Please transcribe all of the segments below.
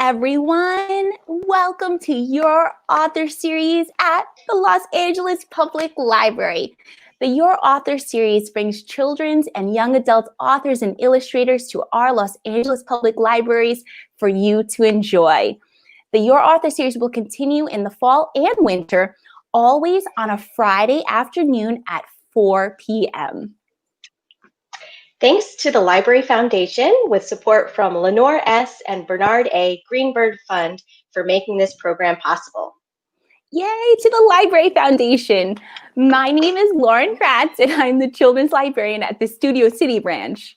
everyone. Welcome to Your Author series at the Los Angeles Public Library. The Your Author series brings children's and young adult authors and illustrators to our Los Angeles Public Libraries for you to enjoy. The Your Author series will continue in the fall and winter, always on a Friday afternoon at 4 p.m. Thanks to the Library Foundation with support from Lenore S. and Bernard A. Greenberg Fund for making this program possible. Yay to the Library Foundation. My name is Lauren Kratz, and I'm the Children's Librarian at the Studio City branch.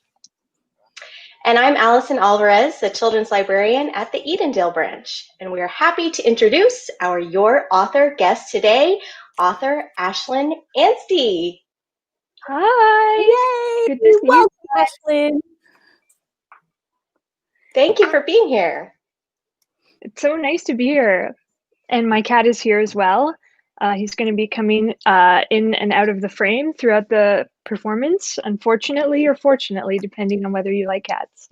And I'm Allison Alvarez, the Children's Librarian at the Edendale branch. And we are happy to introduce our Your Author guest today, author Ashlyn Hi. Anstee. Yay! Good to see you. Welcome, Ashlyn. Thank you for being here. It's so nice to be here. And my cat is here as well. He's going to be coming in and out of the frame throughout the performance, unfortunately or fortunately, depending on whether you like cats.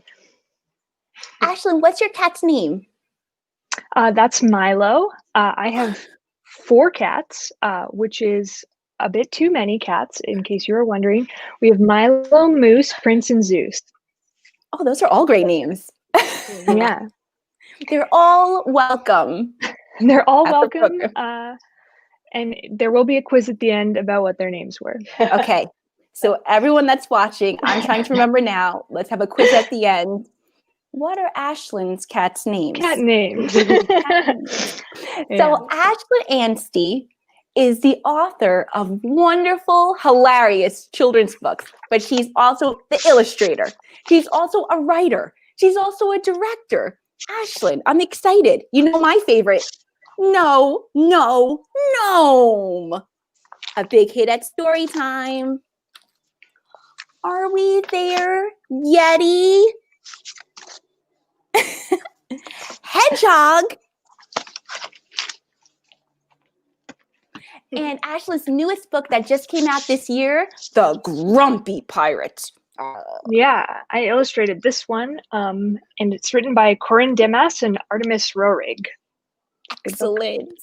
Ashlyn, what's your cat's name? That's Milo. I have 4 cats, which is a bit too many cats, in case you were wondering. We have Milo, Moose, Prince, and Zeus. Oh, those are all great names. Yeah. They're all welcome. They're all at the welcome. program. And there will be a quiz at the end about what their names were. Okay, so everyone that's watching, I'm trying to remember now. Let's have a quiz at the end. What are Ashlyn's cat's names? Cat names. So Ashlyn Anstee is the author of wonderful, hilarious children's books, but she's also the illustrator. She's also a writer. She's also a director. Ashlyn, I'm excited. You know my favorite. No, Gnome. A big hit at story time. Are we there, Yeti? Hedgehog. And Ashlyn's newest book that just came out this year, The Grumpy Pirate. Yeah, I illustrated this one, and it's written by Corinne Demas and Artemis Rohrig. Excellent.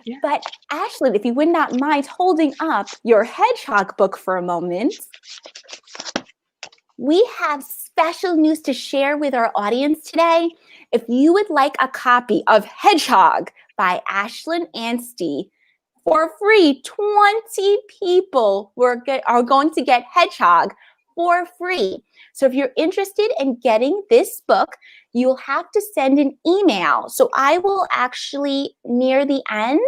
Yeah. But Ashlyn, if you would not mind holding up your Hedgehog book for a moment, we have special news to share with our audience today. If you would like a copy of Hedgehog by Ashlyn Anstee, for free, 20 people are going to get Hedgehog for free. So if you're interested in getting this book, you'll have to send an email. So I will actually, near the end,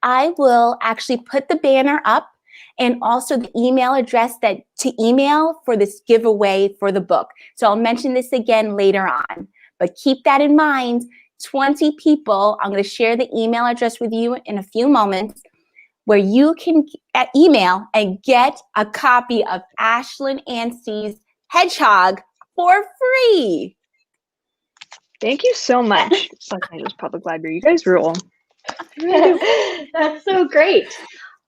I will actually put the banner up and also the email address that to email for this giveaway for the book. So I'll mention this again later on, but keep that in mind. 20 people, I'm going to share the email address with you in a few moments, where you can email and get a copy of Ashlyn Anstee's Hedgehog for free. Thank you so much, Los Angeles Public Library. You guys rule. That's so great.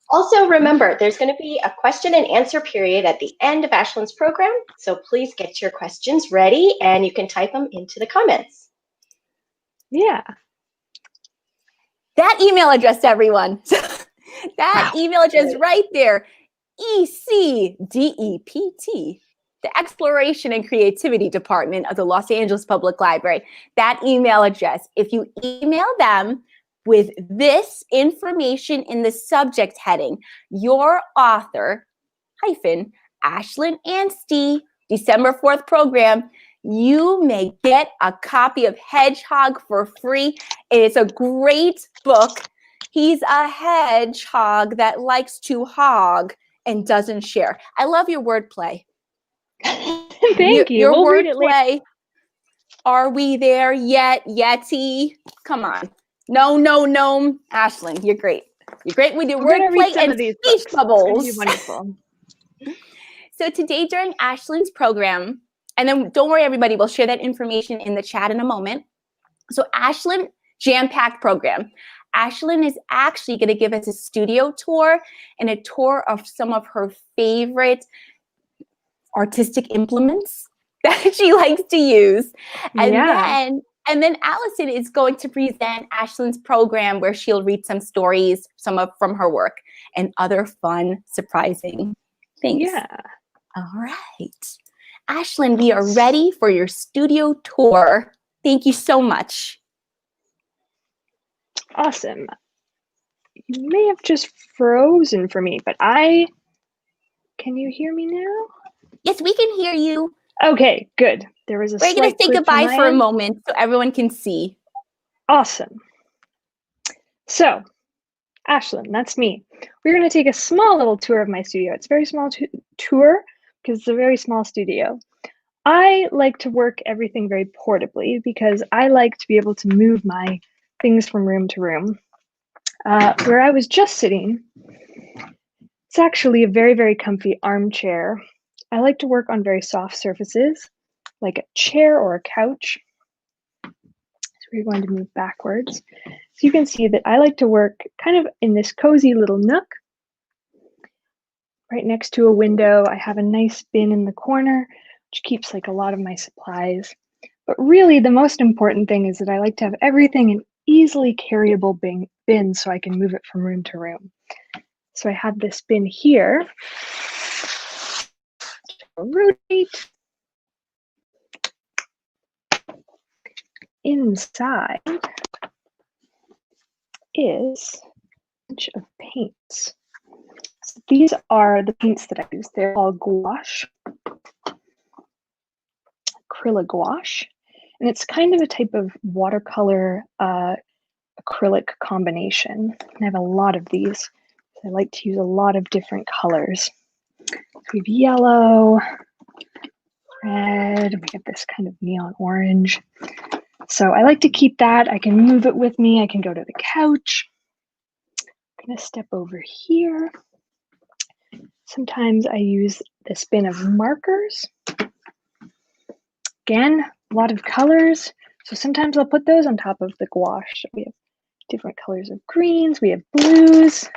Also, remember, there's going to be a question and answer period at the end of Ashlyn's program, so please get your questions ready, and you can type them into the comments. Yeah. That email address, everyone. That email address right there, ECDEPT, the Exploration and Creativity Department of the Los Angeles Public Library. That email address, if you email them with this information in the subject heading, your author, Ashlyn Anstee, December 4th program, you may get a copy of Hedgehog for free. It's a great book. He's a hedgehog that likes to hog and doesn't share. I love your wordplay. Thank you. Your we'll read it later. wordplay. Are we there yet, Yeti? Come on. No. Ashlyn, you're great. You're great with your wordplay and speech bubbles. It's wonderful. So today during Ashlyn's program, and then don't worry, everybody, we'll share that information in the chat in a moment. So Ashlyn, jam-packed program. Ashlyn is actually going to give us a studio tour and a tour of some of her favorite artistic implements that she likes to use. And then And then Allison is going to present Ashlyn's program where she'll read some stories, from her work, and other fun, surprising things. Yeah. All right. Ashlyn, we are ready for your studio tour. Thank you so much. Awesome. You may have just frozen for me, but can you hear me now? Yes, we can hear you. Okay, good. There was a We're going to say goodbye for a end. moment so everyone can see. Awesome. So, Ashlyn, that's me. We're going to take a small little tour of my studio. It's a very small tour because it's a very small studio. I like to work everything very portably because I like to be able to move my things from room to room. Where I was just sitting, it's actually a very, very comfy armchair. I like to work on very soft surfaces, like a chair or a couch. So we're going to move backwards. So you can see that I like to work kind of in this cozy little nook. Right next to a window, I have a nice bin in the corner, which keeps like a lot of my supplies. But really, the most important thing is that I like to have everything in easily carryable bins so I can move it from room to room. So I have this bin here. Rotate. Inside is a bunch of paints. So these are the paints that I use. They're all gouache, acrylic gouache, and it's kind of a type of watercolor acrylic combination. And I have a lot of these. I like to use a lot of different colors. So we have yellow, red, we have this kind of neon orange. So I like to keep that. I can move it with me. I can go to the couch. I'm going to step over here. Sometimes I use this bin of markers. Again, a lot of colors. So sometimes I'll put those on top of the gouache. We have different colors of greens. We have blues.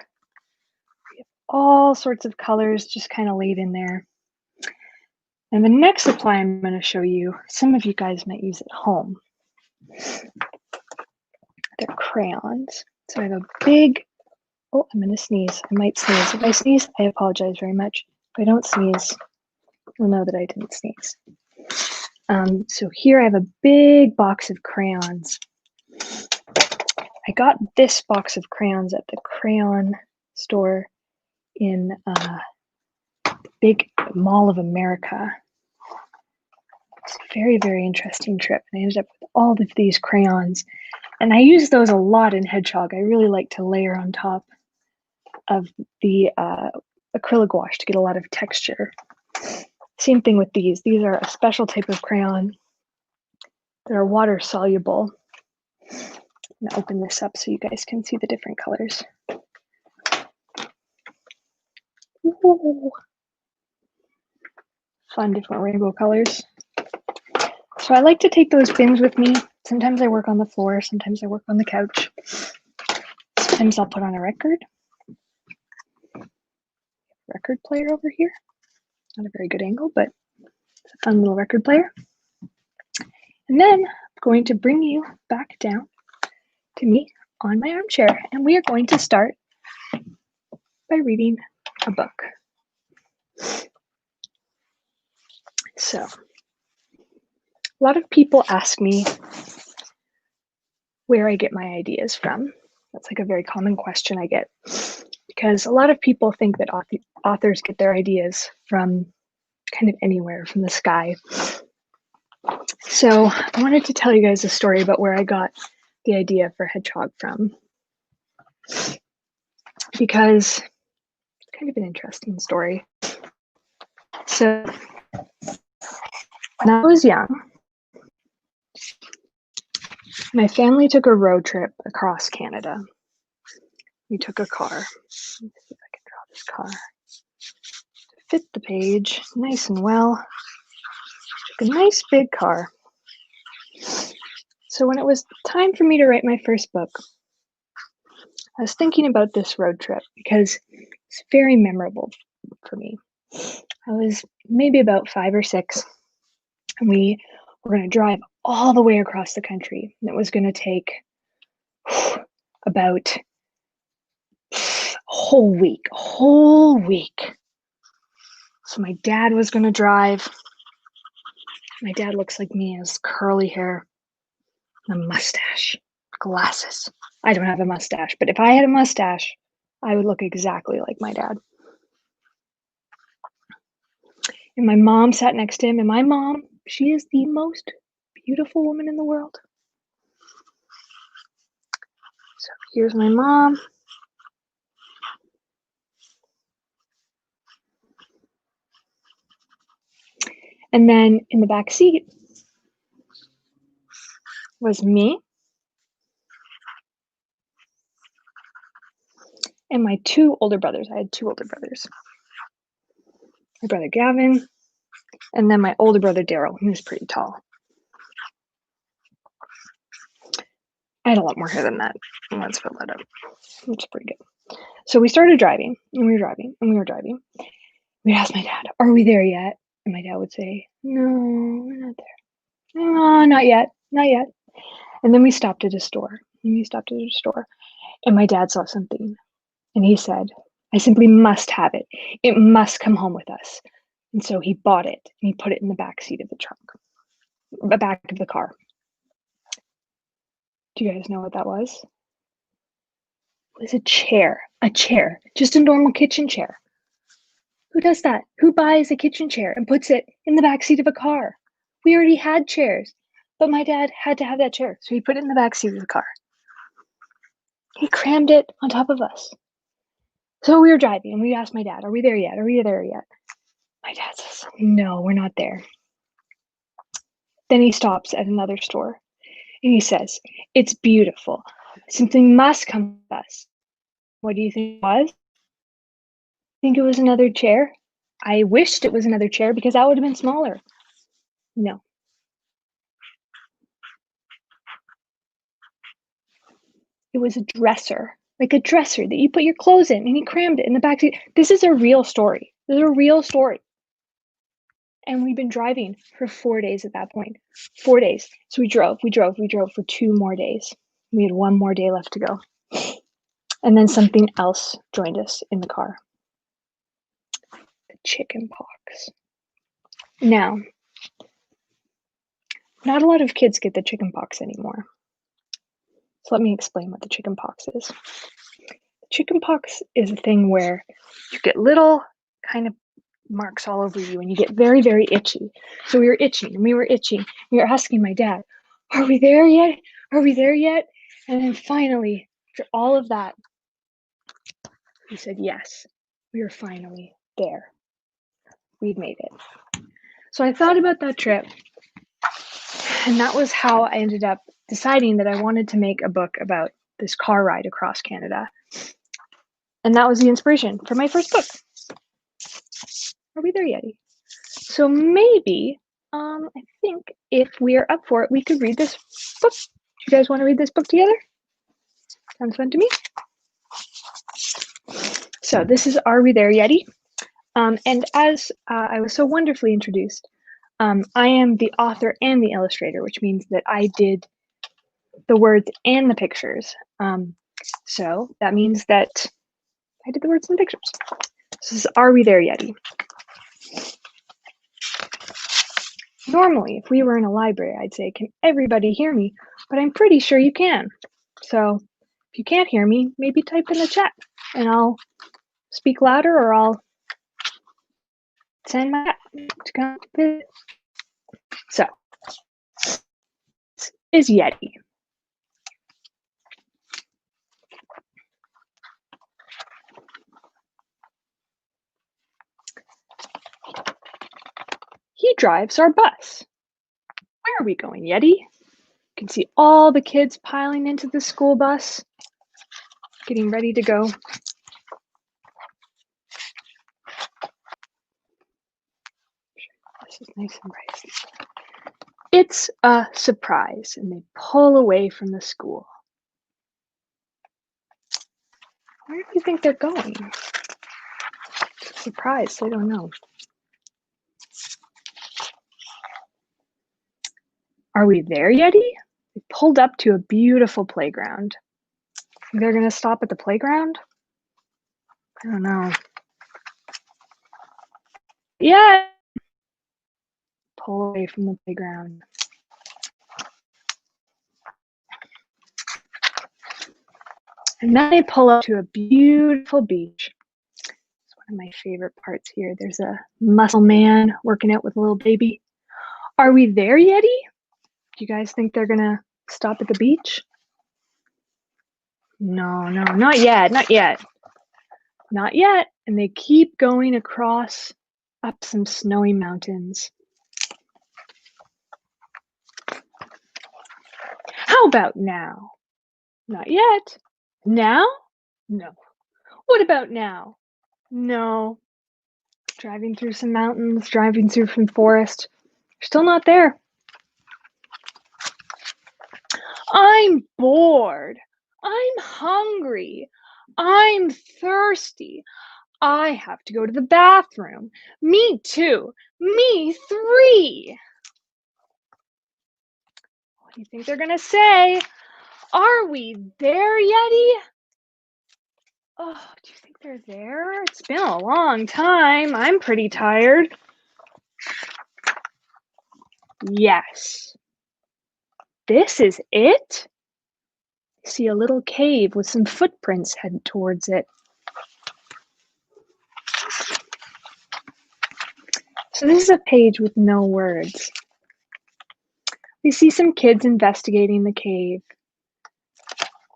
We have all sorts of colors just kind of laid in there. And the next supply I'm going to show you, some of you guys might use at home. They're crayons. So I have a big, oh, I'm going to sneeze. I might sneeze. If I sneeze, I apologize very much. If I don't sneeze, you'll know that I didn't sneeze. So here I have a big box of crayons. I got this box of crayons at the crayon store in big Mall of America. It's a very, very interesting trip. And I ended up with all of these crayons. And I use those a lot in Hedgehog. I really like to layer on top of the acrylic gouache to get a lot of texture. Same thing with these. These are a special type of crayon. They're water soluble. I'm going to open this up so you guys can see the different colors. Ooh. Fun different rainbow colors. So I like to take those bins with me. Sometimes I work on the floor, sometimes I work on the couch. Sometimes I'll put on a record player over here. Not a very good angle, but it's a fun little record player. And then I'm going to bring you back down to me on my armchair, and we are going to start by reading a book. So, a lot of people ask me where I get my ideas from. That's like a very common question I get, because a lot of people think that authors get their ideas from kind of anywhere, from the sky. So I wanted to tell you guys a story about where I got the idea for Hedgehog from, because it's kind of an interesting story. So when I was young, my family took a road trip across Canada. We took a car. Let's see if I can draw this car to fit the page nice and well. Took a nice big car. So when it was time for me to write my first book, I was thinking about this road trip because it's very memorable for me. I was maybe about 5 or 6, and we were going to drive all the way across the country. And it was going to take about a whole week. So my dad was going to drive. My dad looks like me, has curly hair, a mustache, glasses. I don't have a mustache, but if I had a mustache, I would look exactly like my dad. And my mom sat next to him, and my mom, she is the most beautiful woman in the world. So here's my mom. And then in the back seat was me and my two older brothers. I had two older brothers. My brother Gavin, and then my older brother Daryl. He was pretty tall. I had a lot more hair than that. Let's fill that up. It's pretty good. So we started driving, and we were driving, and we were driving. We'd ask my dad, "Are we there yet?" And my dad would say, "No, we're not there. No, not yet, not yet." And then we stopped at a store. And my dad saw something. And he said, "I simply must have it. It must come home with us." And so he bought it, and he put it in the back seat of the trunk, the back of the car. Do you guys know what that was? It was a chair, just a normal kitchen chair. Who does that? Who buys a kitchen chair and puts it in the back seat of a car? We already had chairs, but my dad had to have that chair, so he put it in the back seat of the car. He crammed it on top of us. So we were driving, and we asked my dad, "Are we there yet? Are we there yet?" My dad says, "No, we're not there." Then he stops at another store, and he says, "It's beautiful. Something must come with us." What do you think it was? Think it was another chair? I wished it was another chair because that would have been smaller. No. It was a dresser, like a dresser that you put your clothes in, and he crammed it in the back seat. This is a real story. This is a real story. And we've been driving for 4 days at that point. 4 days. So we drove for 2 more days. We had 1 more day left to go. And then something else joined us in the car. The chicken pox. Now, not a lot of kids get the chicken pox anymore. So let me explain what the chicken pox is. Chicken pox is a thing where you get little kind of marks all over you and you get very, very itchy. So we were itching. We were asking my dad, "Are we there yet? Are we there yet?" And then finally, after all of that, he said, "Yes, we are finally there. We'd made it." So I thought about that trip, and that was how I ended up deciding that I wanted to make a book about this car ride across Canada. And that was the inspiration for my first book. Are we there, Yeti? So maybe, I think if we are up for it, we could read this book. Do you guys want to read this book together? Sounds fun to me. So this is Are We There, Yeti? And as I was so wonderfully introduced, I am the author and the illustrator, which means that I did the words and the pictures. So that means that I did the words and the pictures. This is Are We There, Yeti? Normally, if we were in a library, I'd say, "Can everybody hear me?" But I'm pretty sure you can. So if you can't hear me, maybe type in the chat and I'll speak louder or I'll send my to come visit. So this is Yeti. He drives our bus. Where are we going, Yeti? You can see all the kids piling into the school bus, getting ready to go. This is nice and bright. It's a surprise, and they pull away from the school. Where do you think they're going? Surprise, they don't know. Are we there, Yeti? We pulled up to a beautiful playground. Think they're gonna stop at the playground? I don't know. Yeah. Pull away from the playground. And then they pull up to a beautiful beach. It's one of my favorite parts here. There's a muscle man working out with a little baby. Are we there, Yeti? Do you guys think they're gonna stop at the beach? No, not yet, not yet. Not yet. And they keep going across up some snowy mountains. How about now? Not yet. Now? No. What about now? No. Driving through some mountains, driving through some forest. Still not there. I'm bored. I'm hungry. I'm thirsty. I have to go to the bathroom. Me too. Me three. What do you think they're gonna say? Are we there, Yeti? Oh, do you think they're there? It's been a long time. I'm pretty tired. Yes. This is it? I see a little cave with some footprints headed towards it. So this is a page with no words. We see some kids investigating the cave.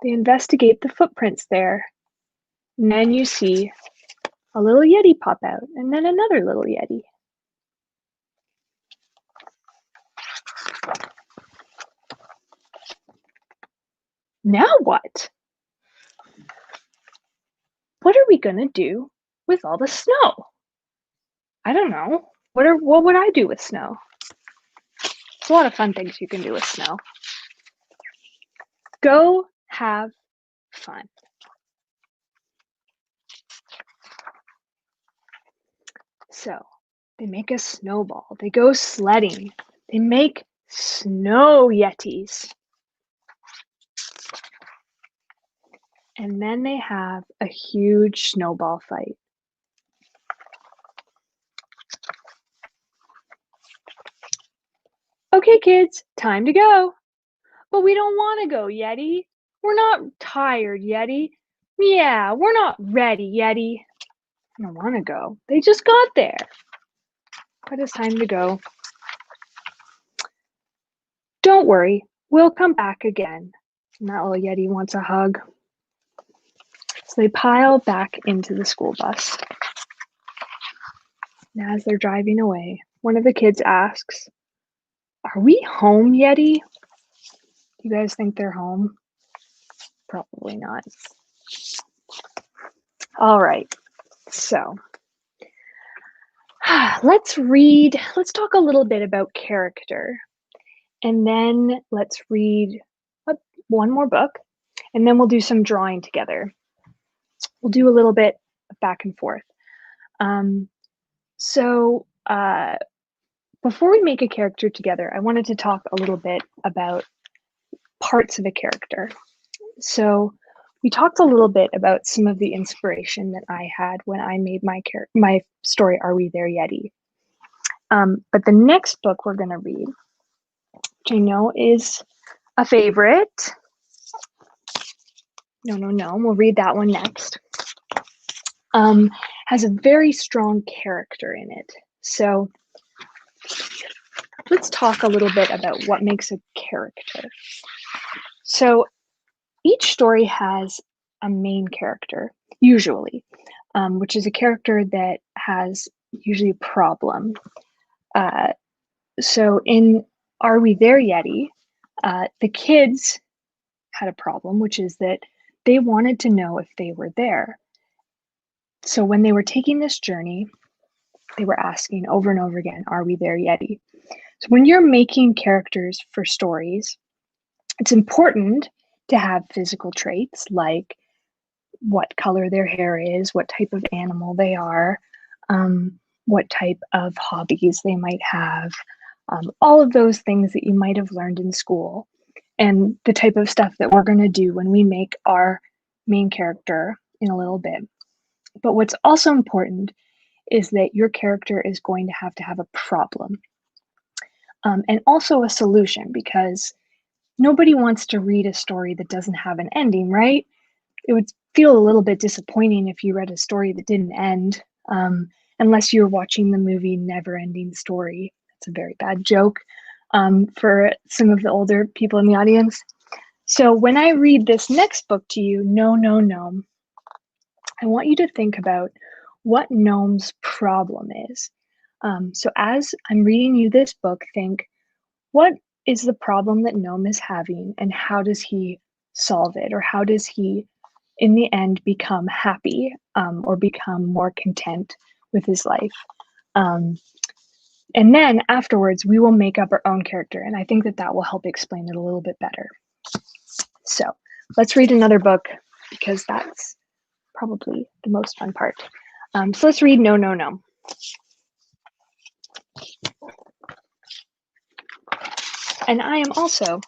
They investigate the footprints there. And then you see a little Yeti pop out, and then another little Yeti. Now what? What are we gonna do with all the snow? I don't know. What would I do with snow? There's a lot of fun things you can do with snow. Go have fun. So they make a snowball. They go sledding. They make snow yetis. And then they have a huge snowball fight. Okay, kids, time to go. But we don't want to go, Yeti. We're not tired, Yeti. Yeah, we're not ready, Yeti. I don't want to go. They just got there. But it's time to go. Don't worry, we'll come back again. And that little Yeti wants a hug. So they pile back into the school bus. And as they're driving away, one of the kids asks, "Are we home, Yeti?" Do you guys think they're home? Probably not. All right, so let's talk a little bit about character. And then let's read one more book, and then we'll do some drawing together. We'll do a little bit of back and forth. Before we make a character together, I wanted to talk a little bit about parts of a character. So we talked a little bit about some of the inspiration that I had when I made my story, Are We There Yeti? But the next book we're going to read, which I know is a favorite. No, we'll read that one next. Has a very strong character in it. So let's talk a little bit about what makes a character. So each story has a main character, usually, which is a character that has usually a problem. So in Are We There Yeti, the kids had a problem, which is that they wanted to know if they were there. So when they were taking this journey, they were asking over and over again, "Are we there, Yeti?" So when you're making characters for stories, it's important to have physical traits like what color their hair is, what type of animal they are, what type of hobbies they might have, all of those things that you might have learned in school, and the type of stuff that we're going to do when we make our main character in a little bit. But what's also important is that your character is going to have a problem, and also a solution, because nobody wants to read a story that doesn't have an ending, right? It would feel a little bit disappointing if you read a story that didn't end, unless you're watching the movie Never Ending Story. That's a very bad joke for some of the older people in the audience. So when I read this next book to you, No, No, Gnome, I want you to think about what Gnome's problem is. So as I'm reading you this book, think, what is the problem that Gnome is having, and how does he solve it? Or how does he, in the end, become happy, or become more content with his life? And then afterwards, we will make up our own character. And I think that that will help explain it a little bit better. So let's read another book, because that's probably the most fun part. So let's read No, No, No. And I am also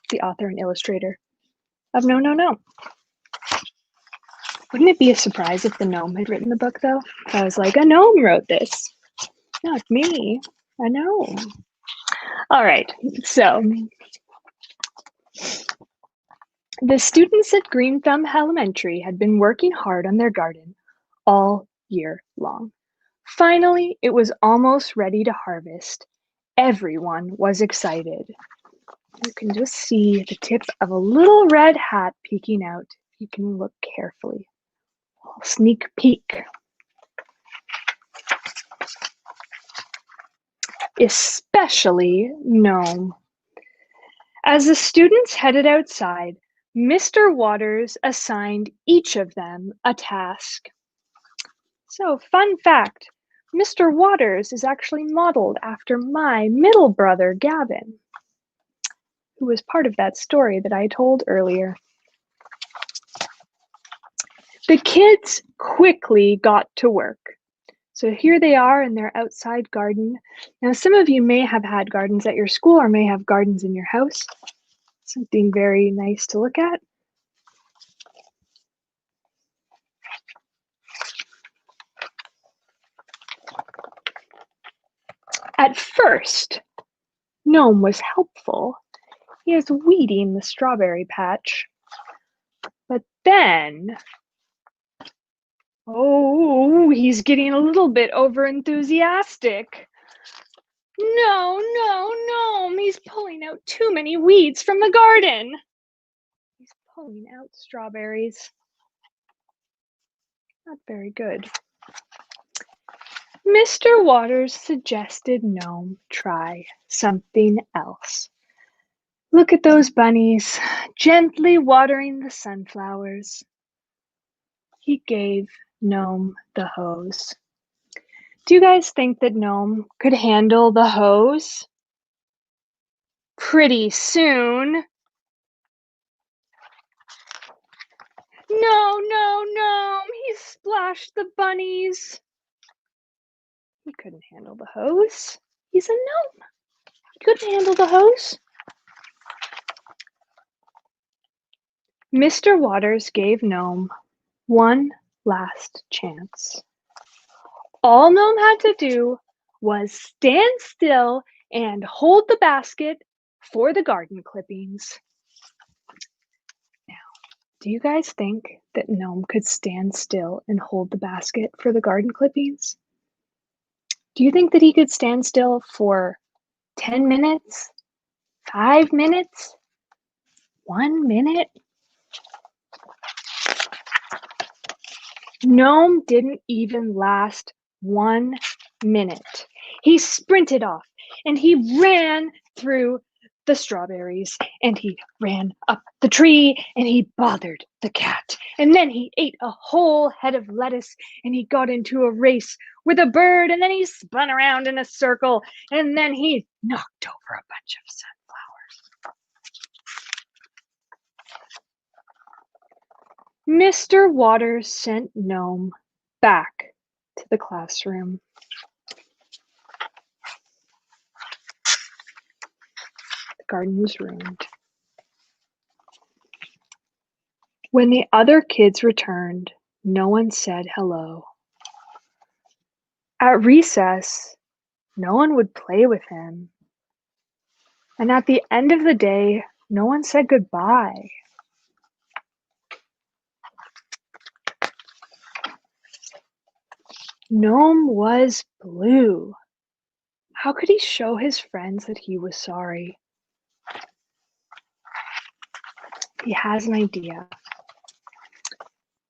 the author and illustrator of No, No, No. Wouldn't it be a surprise if the gnome had written the book, though? If I was like, a gnome wrote this. Not me, a gnome. All right, so the students at Green Thumb Elementary had been working hard on their garden all year long. Finally, it was almost ready to harvest. Everyone was excited. You can just see the tip of a little red hat peeking out. You can look carefully. A sneak peek. Especially Gnome. As the students headed outside, Mr. Waters assigned each of them a task. So, fun fact, Mr. Waters is actually modeled after my middle brother, Gavin, who was part of that story that I told earlier. The kids quickly got to work. So here they are in their outside garden. Now, some of you may have had gardens at your school or may have gardens in your house. Something very nice to look at. At first, Gnome was helpful. He is weeding the strawberry patch. But then, oh, he's getting a little bit overenthusiastic. No, no, Gnome, he's pulling out too many weeds from the garden. He's pulling out strawberries. Not very good. Mr. Waters suggested Gnome try something else. Look at those bunnies, gently watering the sunflowers. He gave Gnome the hose. Do you guys think that Gnome could handle the hose? Pretty soon. No, no, Gnome, he splashed the bunnies. He couldn't handle the hose. He's a gnome. He couldn't handle the hose. Mr. Waters gave Gnome one last chance. All Gnome had to do was stand still and hold the basket for the garden clippings. Now, do you guys think that Gnome could stand still and hold the basket for the garden clippings? Do you think that he could stand still for 10 minutes? 5 minutes? 1 minute? Gnome didn't even last 1 minute. He sprinted off and he ran through the strawberries and he ran up the tree and he bothered the cat. And then he ate a whole head of lettuce and he got into a race with a bird and then he spun around in a circle and then he knocked over a bunch of sunflowers. Mr. Waters sent Gnome back to the classroom. garden was ruined. When the other kids returned, no one said hello. At recess, no one would play with him. And at the end of the day, no one said goodbye. Gnome was blue. How could he show his friends that he was sorry? He has an idea.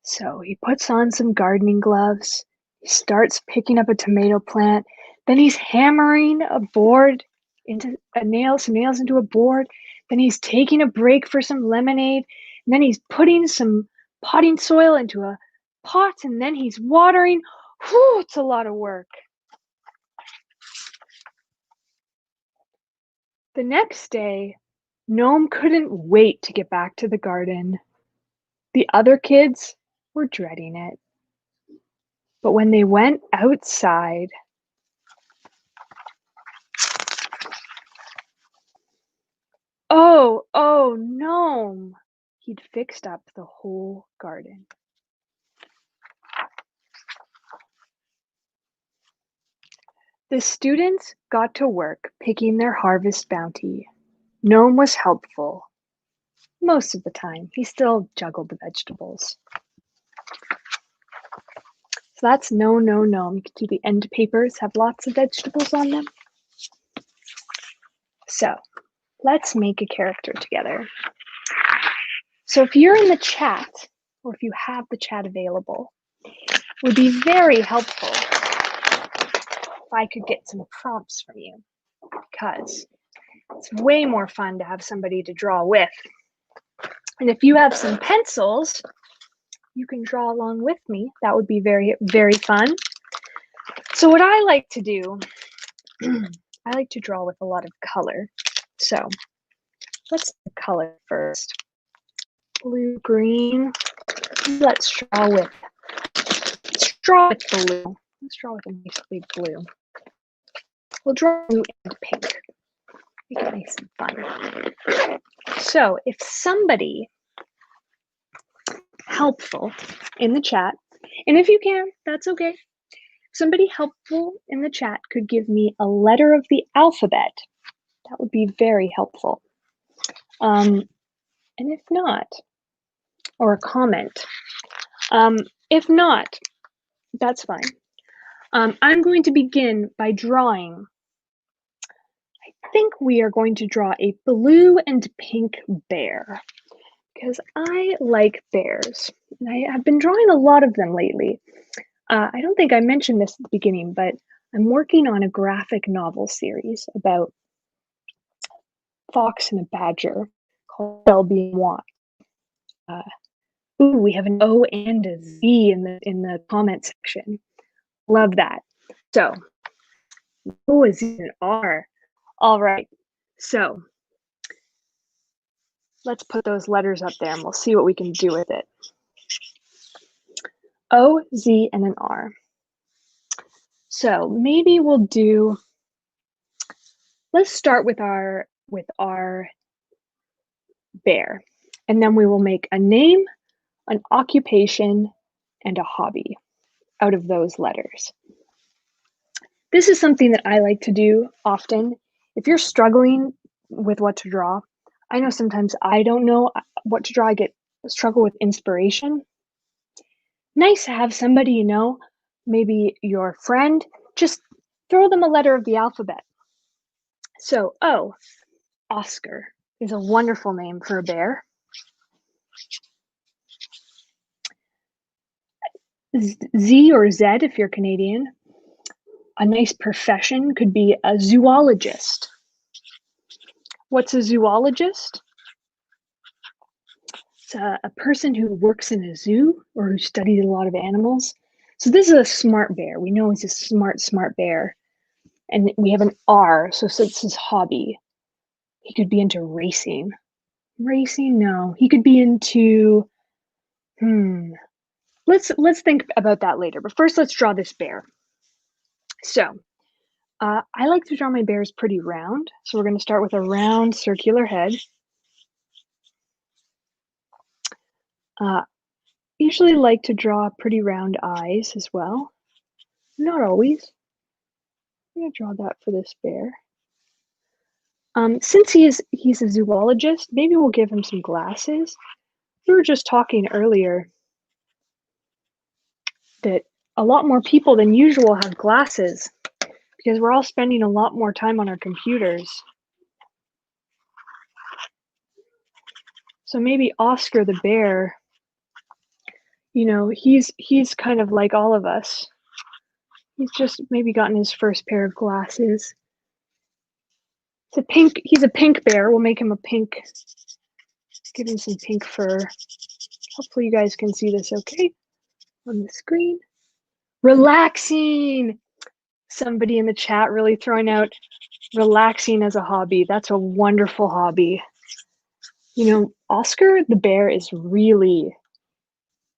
So he puts on some gardening gloves. He starts picking up a tomato plant. Then he's hammering a board into some nails into a board. Then he's taking a break for some lemonade. And then he's putting some potting soil into a pot. And then he's watering. Whew, it's a lot of work. The next day, Gnome couldn't wait to get back to the garden. The other kids were dreading it. But when they went outside, oh, Gnome! He'd fixed up the whole garden. The students got to work picking their harvest bounty. Gnome was helpful. Most of the time, he still juggled the vegetables. So that's no. You can see the end papers have lots of vegetables on them. So let's make a character together. So if you're in the chat, or if you have the chat available, it would be very helpful if I could get some prompts from you, because it's way more fun to have somebody to draw with. And if you have some pencils, you can draw along with me. That would be very, very fun. So what I like to do, I like to draw with a lot of color. So let's color first. Blue, green. Let's draw with blue. Let's draw with a nice big blue. We'll draw blue and pink. Make it nice and fun. So if somebody helpful in the chat, and if you can, that's okay. Somebody helpful in the chat could give me a letter of the alphabet. That would be very helpful. And if not, or a comment. If not, that's fine. I'm going to begin by drawing. I think we are going to draw a blue and pink bear, because I like bears. And I have been drawing a lot of them lately. I don't think I mentioned this at the beginning, but I'm working on a graphic novel series about fox and a badger called Belby and Watt. Ooh, we have an O and a Z in the comment section. Love that. So, O, a Z, and an R. All right. So, let's put those letters up there and we'll see what we can do with it. O, Z, and an R. So maybe we'll do, let's start with our bear, and then we will make a name, an occupation, and a hobby out of those letters. This is something that I like to do often. If you're struggling with what to draw, I know sometimes I don't know what to draw. I struggle with inspiration. Nice to have somebody, you know, maybe your friend, just throw them a letter of the alphabet. So O, Oscar, is a wonderful name for a bear. Z or Z if you're Canadian. A nice profession could be a zoologist. What's a zoologist? It's a person who works in a zoo or who studies a lot of animals. So this is a smart bear. We know he's a smart bear. And we have an R, so it's his hobby. He could be into racing. Racing? No. He could be into, let's think about that later. But first, let's draw this bear. So I like to draw my bears pretty round. So we're going to start with a round circular head. Usually like to draw pretty round eyes as well. Not always. I'm going to draw that for this bear. Since he's a zoologist, maybe we'll give him some glasses. We were just talking earlier that a lot more people than usual have glasses because we're all spending a lot more time on our computers. So maybe Oscar the bear, you know, he's kind of like all of us. He's just maybe gotten his first pair of glasses. He's a pink bear. We'll make him a pink, give him some pink fur. Hopefully you guys can see this okay on the screen. Relaxing. Somebody in the chat really throwing out relaxing as a hobby. That's a wonderful hobby. You know, Oscar the bear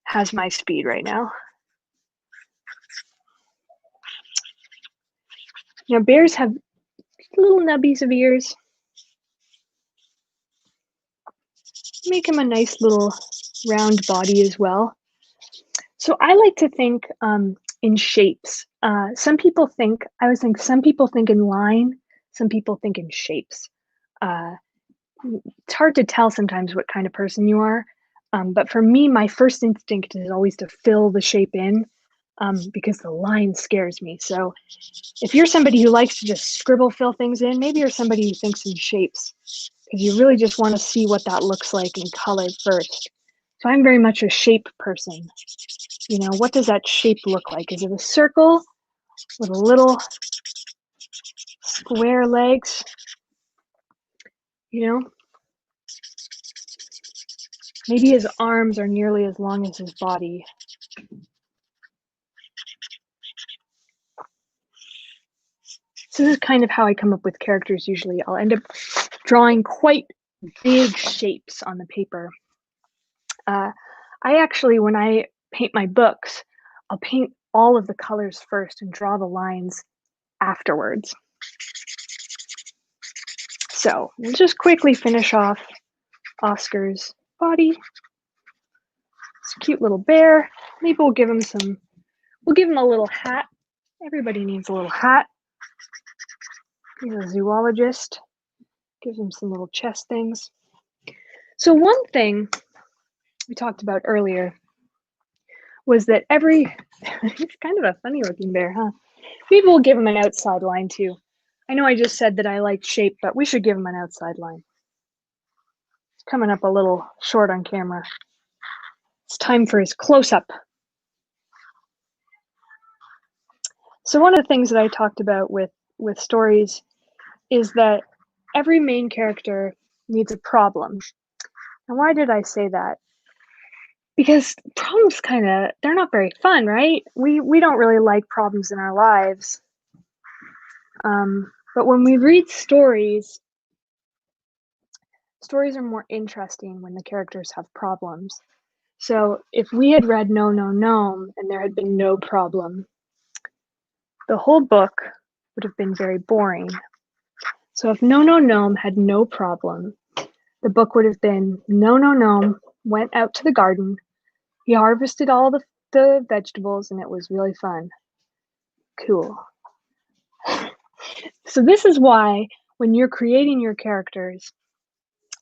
has my speed right now. You know, bears have little nubbies of ears. Make him a nice little round body as well. So I like to think in shapes. Some people think in line, some people think in shapes. It's hard to tell sometimes what kind of person you are. But for me, my first instinct is always to fill the shape in because the line scares me. So if you're somebody who likes to just fill things in, maybe you're somebody who thinks in shapes because you really just want to see what that looks like in color first. So I'm very much a shape person. You know, what does that shape look like? Is it a circle with a little square legs? You know, maybe his arms are nearly as long as his body. So this is kind of how I come up with characters usually. I'll end up drawing quite big shapes on the paper. I actually, when I paint my books, I'll paint all of the colors first and draw the lines afterwards. So we'll just quickly finish off Oscar's body. It's a cute little bear. Maybe we'll give him a little hat. Everybody needs a little hat. He's a zoologist. Gives him some little chest things. So one thing we talked about earlier was that it's kind of a funny looking bear, huh? Maybe we'll give him an outside line too. I know I just said that I like shape, but we should give him an outside line. It's coming up a little short on camera. It's time for his close-up. So one of the things that I talked about with stories is that every main character needs a problem. And why did I say that? Because problems they're not very fun, right? We don't really like problems in our lives. But when we read stories are more interesting when the characters have problems. So if we had read No, No, Gnome and there had been no problem, the whole book would have been very boring. So if No, No, Gnome had no problem, the book would have been No, No, Gnome went out to the garden, he harvested all the vegetables, and it was really fun. Cool. So this is why when you're creating your characters,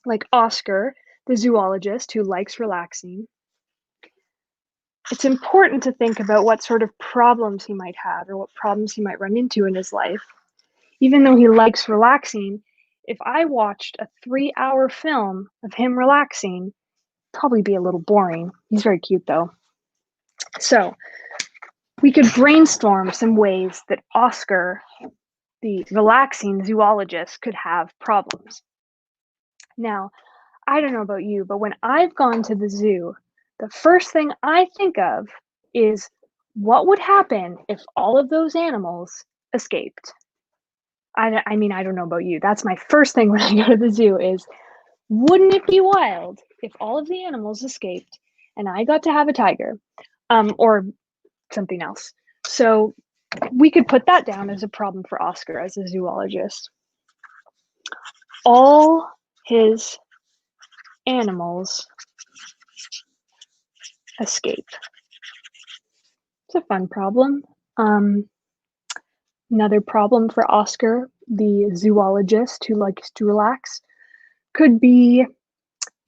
like Oscar, the zoologist who likes relaxing, it's important to think about what sort of problems he might have or what problems he might run into in his life. Even though he likes relaxing, if I watched a 3-hour film of him relaxing, it'd probably be a little boring. He's very cute though. So we could brainstorm some ways that Oscar, the relaxing zoologist, could have problems. Now, I don't know about you, but when I've gone to the zoo, the first thing I think of is what would happen if all of those animals escaped. I mean, I don't know about you. That's my first thing when I go to the zoo is, wouldn't it be wild if all of the animals escaped and I got to have a tiger or something else? So we could put that down as a problem for Oscar as a zoologist. All his animals escape. It's a fun problem. Another problem for Oscar, the zoologist who likes to relax, could be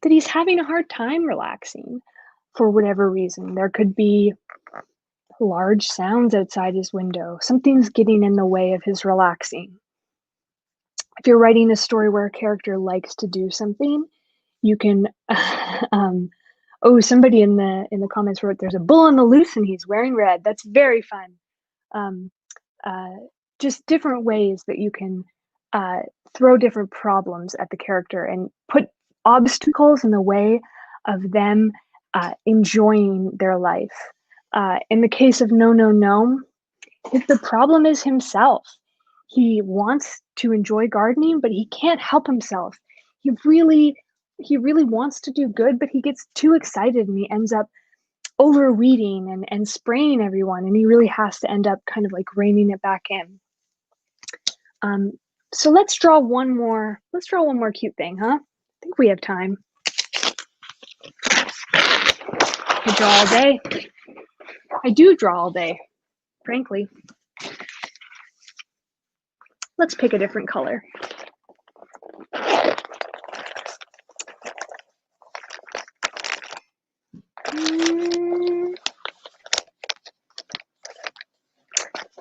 that he's having a hard time relaxing for whatever reason. There could be large sounds outside his window. Something's getting in the way of his relaxing. If you're writing a story where a character likes to do something, you can oh, somebody in the comments wrote there's a bull on the loose and he's wearing red. That's very fun. Just different ways that you can throw different problems at the character and put obstacles in the way of them enjoying their life. In the case of No, No, No, if the problem is himself, he wants to enjoy gardening, but he can't help himself. He really wants to do good, but he gets too excited and he ends up overweeding and spraying everyone, and he really has to end up kind of like reining it back in. So let's draw one more cute thing, huh? I think we have time. I draw all day. I do draw all day, frankly. Let's pick a different color.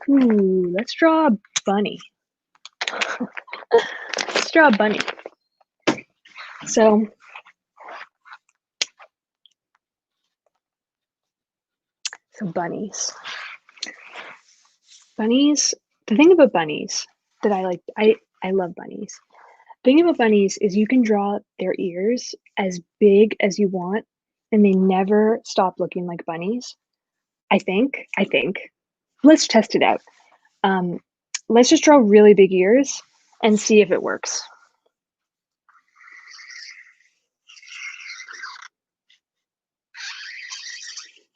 Ooh, let's draw a bunny. Let's draw a bunny. So bunnies. Bunnies, the thing about bunnies that I like, I love bunnies. The thing about bunnies is you can draw their ears as big as you want and they never stop looking like bunnies. I think. Let's test it out. Let's just draw really big ears and see if it works.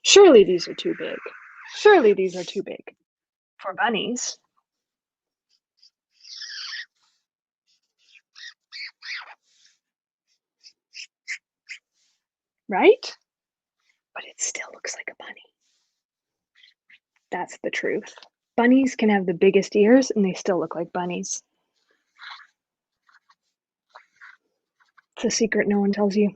Surely these are too big. Surely these are too big for bunnies. Right? But it still looks like a bunny. That's the truth. Bunnies can have the biggest ears and they still look like bunnies. It's a secret no one tells you.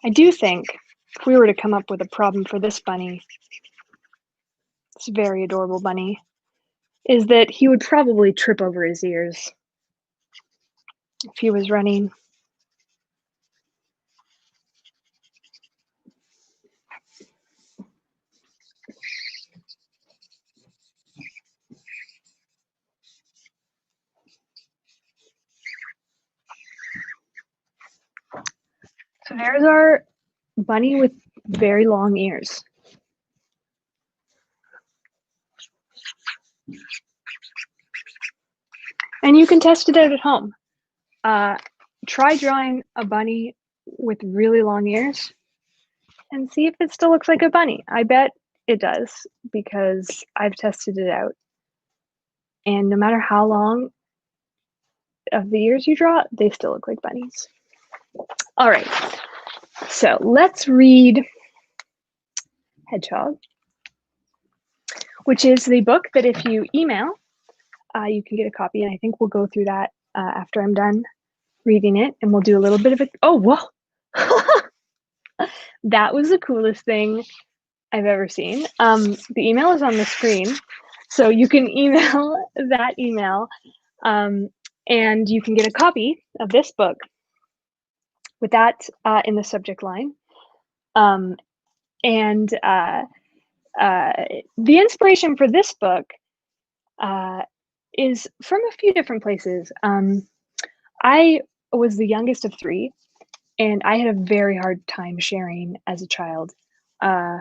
I do think if we were to come up with a problem for this bunny, this very adorable bunny, is that he would probably trip over his ears if he was running. So there's our bunny with very long ears. And you can test it out at home. Try drawing a bunny with really long ears and see if it still looks like a bunny. I bet it does because I've tested it out. And no matter how long of the ears you draw, they still look like bunnies. All right, so let's read Hedgehog, which is the book that if you email, you can get a copy. And I think we'll go through that after I'm done reading it, and we'll do a little bit of it. Oh, whoa. That was the coolest thing I've ever seen. The email is on the screen, so you can email that email, and you can get a copy of this book with that in the subject line. And the inspiration for this book is from a few different places. I was the youngest of three, and I had a very hard time sharing as a child. I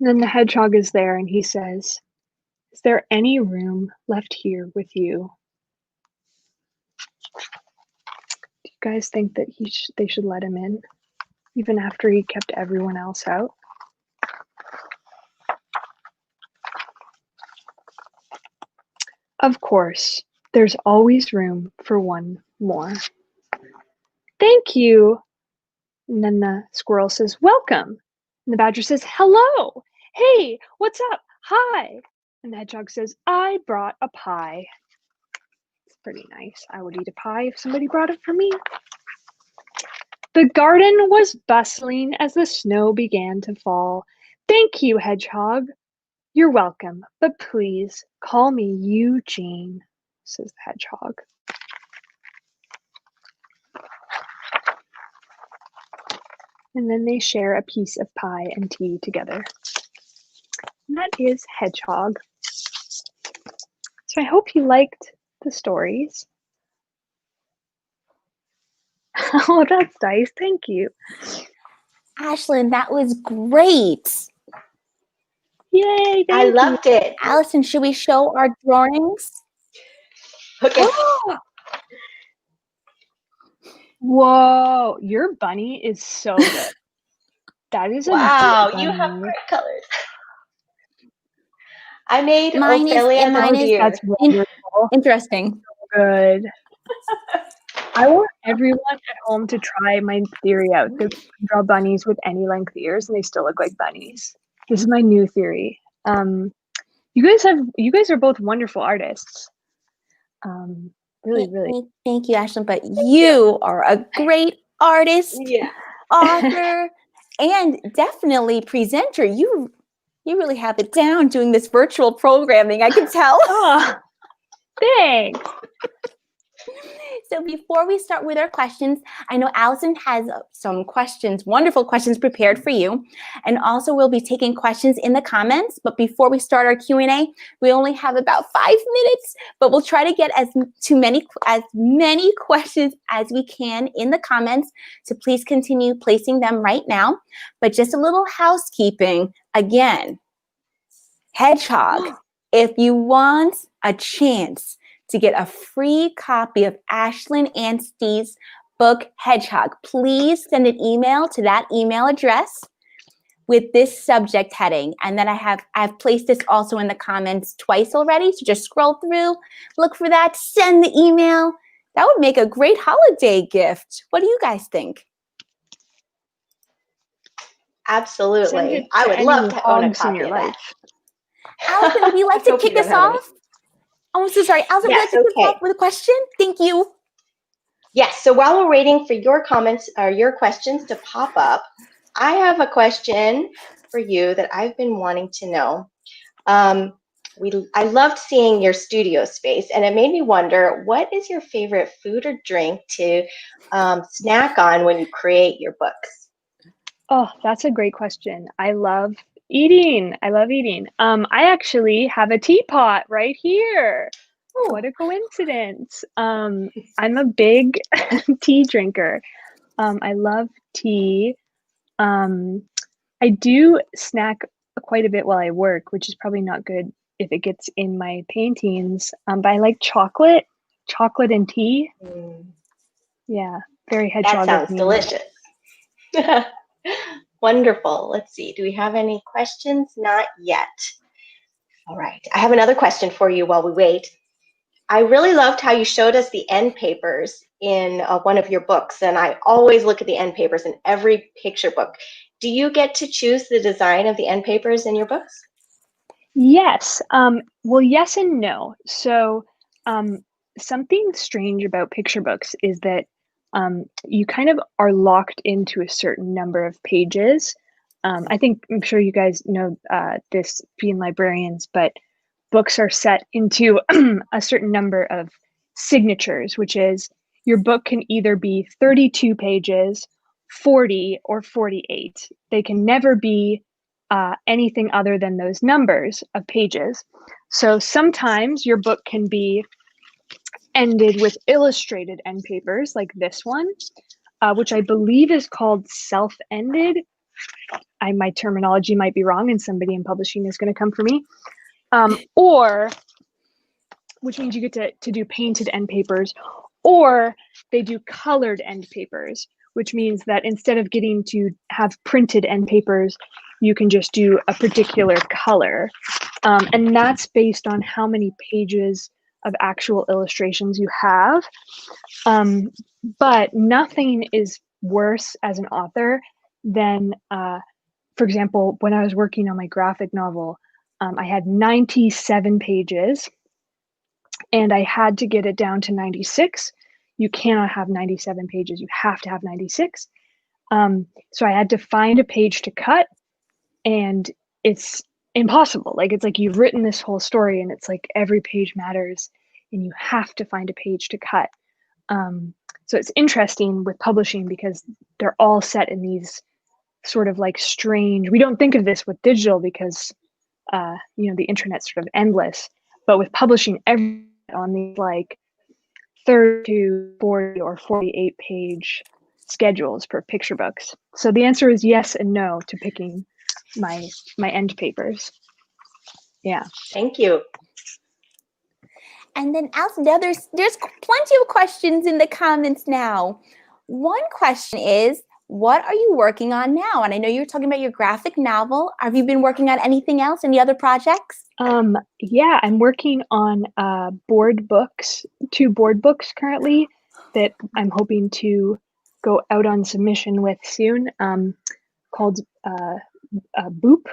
And then the hedgehog is there and he says, "Is there any room left here with you?" Do you guys think that they should let him in, even after he kept everyone else out? Of course, there's always room for one more. Thank you. And then the squirrel says, "Welcome." And the badger says, "Hello. Hey, what's up? Hi." And the hedgehog says, "I brought a pie." It's pretty nice. I would eat a pie if somebody brought it for me. The garden was bustling as the snow began to fall. "Thank you, Hedgehog." "You're welcome, but please call me Eugene," says the hedgehog. And then they share a piece of pie and tea together. And that is Hedgehog. So I hope you liked the stories. Oh, that's nice. Thank you. Ashlyn, that was great. Yay, I thank loved it. Allison, should we show our drawings? Okay. Whoa, your bunny is so good. That is a Wow, good you have bunny. great colors. I made Mine is That's wonderful. interesting. Good. I want everyone at home to try my theory out. That you can draw bunnies with any length ears and they still look like bunnies. This is my new theory. You guys are both wonderful artists. Really. Thank you, Ashlyn. But you are a great artist, Yeah. author, and definitely presenter. You really have it down doing this virtual programming. I can tell. Oh, thanks. So before we start with our questions, I know Allison has some questions, wonderful questions prepared for you. And also we'll be taking questions in the comments. But before we start our Q&A, we only have about 5 minutes, but we'll try to get as many questions as we can in the comments. So please continue placing them right now. But just a little housekeeping. Again, Hedgehog, if you want a chance to get a free copy of Ashlyn Anstee's book, Hedgehog, please send an email to that email address with this subject heading. And then I've placed this also in the comments twice already. So just scroll through, look for that, send the email. That would make a great holiday gift. What do you guys think? Absolutely. I would love to own a copy of that. Allison, would you like to kick us off? Oh, I'm so sorry. Allison, would you like to kick us off with a question? Thank you. Yes. So while we're waiting for your comments or your questions to pop up, I have a question for you that I've been wanting to know. I loved seeing your studio space, and it made me wonder, what is your favorite food or drink to snack on when you create your books? Oh, that's a great question. I love eating. I actually have a teapot right here. Oh, what a coincidence. I'm a big tea drinker. I love tea. I do snack quite a bit while I work, which is probably not good if it gets in my paintings. But I like chocolate and tea. Yeah, very hedgehog. That sounds delicious. Wonderful. Let's see. Do we have any questions? Not yet. All right. I have another question for you while we wait. I really loved how you showed us the end papers in one of your books, and I always look at the end papers in every picture book. Do you get to choose the design of the end papers in your books? Yes. Well, yes and no. So something strange about picture books is that you kind of are locked into a certain number of pages. I'm sure you guys know this being librarians, but books are set into a certain number of signatures, which is your book can either be 32 pages, 40, or 48. They can never be anything other than those numbers of pages. So sometimes your book can be ended with illustrated end papers like this one, which I believe is called self-ended, my terminology might be wrong and somebody in publishing is going to come for me. Or, which means you get to do painted end papers, or they do colored end papers, which means that instead of getting to have printed end papers, you can just do a particular color. And that's based on how many pages of actual illustrations you have. But nothing is worse as an author than, for example, when I was working on my graphic novel, I had 97 pages and I had to get it down to 96. You cannot have 97 pages. You have to have 96. So I had to find a page to cut, and it's impossible. Like, it's like you've written this whole story and it's like every page matters and you have to find a page to cut. So it's interesting with publishing because they're all set in these sort of like strange, we don't think of this with digital because, the internet's sort of endless, but with publishing every on these like 30 to 40 or 48 page schedules for picture books. So the answer is yes and no to picking my end papers. Yeah. Thank you. And then Alison, now there's plenty of questions in the comments now. One question is, what are you working on now? And I know you were talking about your graphic novel. Have you been working on anything else? Any other projects? Yeah, I'm working on two board books currently that I'm hoping to go out on submission with soon, called Boop.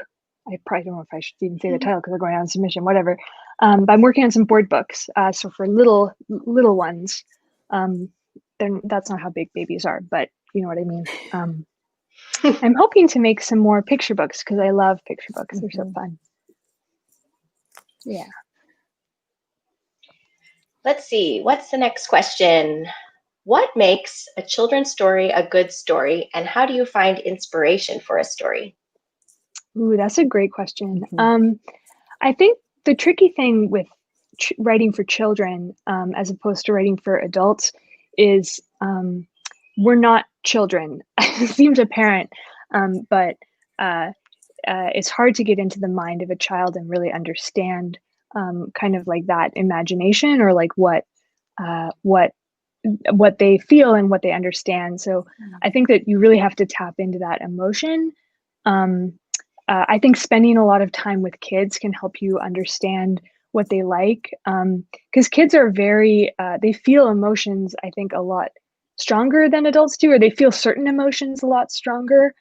I probably don't know if I should even say the title because they're going on submission, whatever. But I'm working on some board books. So for little ones, that's not how big babies are, but you know what I mean. I'm hoping to make some more picture books because I love picture books. They're so fun. Yeah. Let's see. What's the next question? What makes a children's story a good story, and how do you find inspiration for a story? Ooh, that's a great question. I think the tricky thing with writing for children, as opposed to writing for adults, is we're not children. It seems apparent, but it's hard to get into the mind of a child and really understand kind of like that imagination or like what they feel and what they understand. So I think that you really have to tap into that emotion. I think spending a lot of time with kids can help you understand what they like, because kids are very, they feel emotions, I think, a lot stronger than adults do, or they feel certain emotions a lot stronger.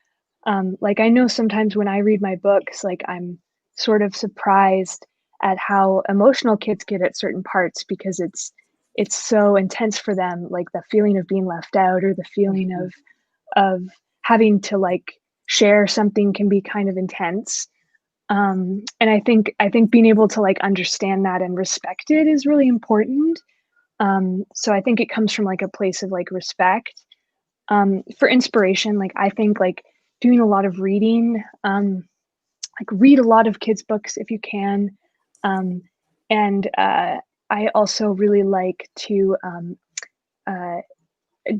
Like I know sometimes when I read my books, like I'm sort of surprised at how emotional kids get at certain parts because it's so intense for them, like the feeling of being left out or the feeling of having to like share something can be kind of intense. And I think being able to like understand that and respect it is really important. So I think it comes from like a place of like respect. For inspiration, like I think like doing a lot of reading, like read a lot of kids' books if you can. And I also really like to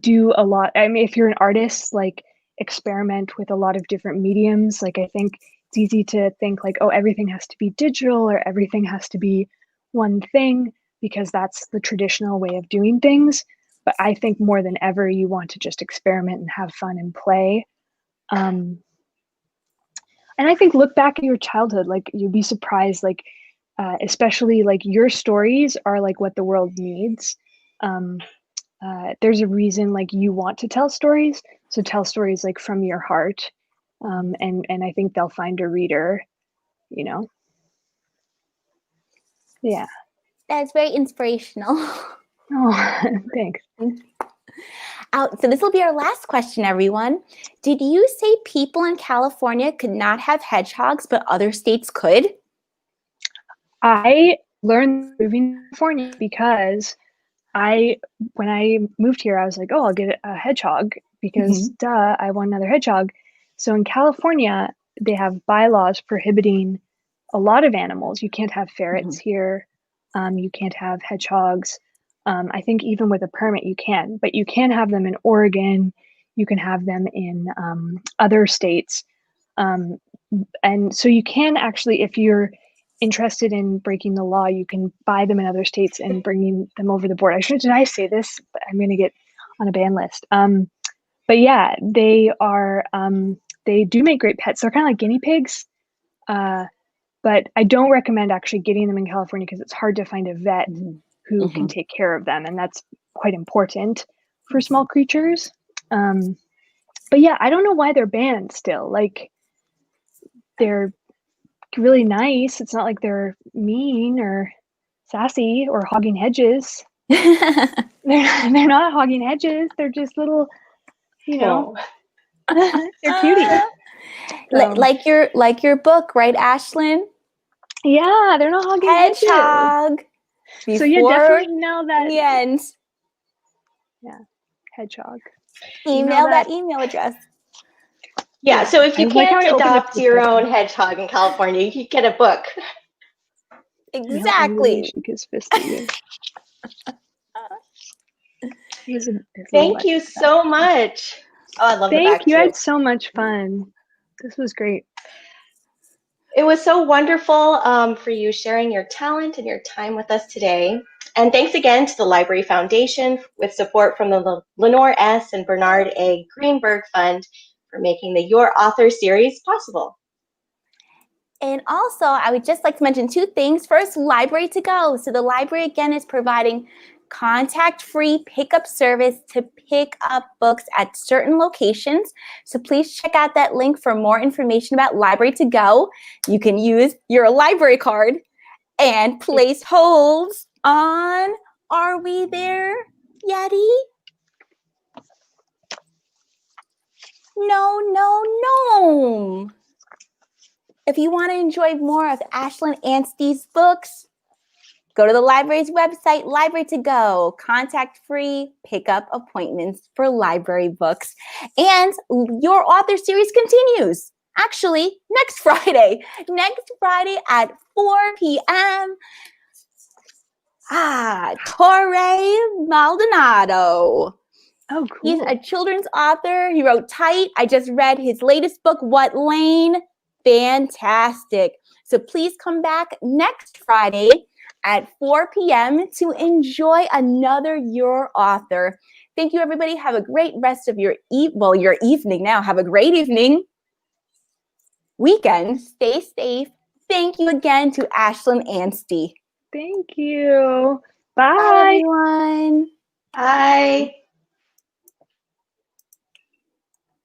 do a lot. I mean, if you're an artist, like experiment with a lot of different mediums. Like I think it's easy to think like, oh, everything has to be digital or everything has to be one thing because that's the traditional way of doing things. But I think more than ever, you want to just experiment and have fun and play. And I think look back at your childhood, like you'd be surprised, like especially like your stories are like what the world needs. There's a reason like you want to tell stories, so tell stories like from your heart, and I think they'll find a reader, you know. Yeah. That's very inspirational. Oh, thanks. So this will be our last question, everyone. Did you say people in California could not have hedgehogs, but other states could? I learned moving to California because when I moved here, I was like, oh, I'll get a hedgehog because duh, I want another hedgehog. So in California, they have bylaws prohibiting a lot of animals. You can't have ferrets here. You can't have hedgehogs. I think even with a permit you can, but you can have them in Oregon. You can have them in other states. And so you can actually, if you're interested in breaking the law, you can buy them in other states and bringing them over the border. Did I say this? But I'm going to get on a ban list. But yeah, they are, they do make great pets. They're kind of like guinea pigs. But I don't recommend actually getting them in California because it's hard to find a vet who can take care of them. And that's quite important for small creatures. But yeah, I don't know why they're banned still. Like, they're really nice. It's not like they're mean or sassy or hogging hedges. They're not hogging hedges. They're just little, you know, they're cuties. Like your book, right, Ashlyn? Yeah, they're not hogging Hedgehog. Hedges. So yeah, definitely know that. The end. Yeah, Hedgehog. Email that email address. Yeah, so if you can't adopt your own hedgehog hedgehog in California, you can get a book. Exactly. Thank you so much. Oh, I love the back Thank you. too. I had so much fun. This was great. It was so wonderful for you sharing your talent and your time with us today. And thanks again to the Library Foundation with support from the Lenore S and Bernard A. Greenberg Fund for making the Your Author series possible. And also, I would just like to mention two things. First, Library to Go. So the library, again, is providing contact-free pickup service to pick up books at certain locations. So please check out that link for more information about Library to Go. You can use your library card and place holds on Are We There Yeti? No. If you want to enjoy more of Ashlyn Anstee's books, go to the library's website, Library to Go, contact-free pickup appointments for library books. And Your Author series continues. Actually, next Friday at 4 p.m. Torre Maldonado. Oh, cool. He's a children's author. He wrote Tight. I just read his latest book, What Lane? Fantastic. So please come back next Friday at 4 p.m. to enjoy another Your Author. Thank you, everybody. Have a great rest of your evening now. Have a great evening. Weekend. Stay safe. Thank you again to Ashlyn Anstee. Thank you. Bye. Bye, everyone. Bye.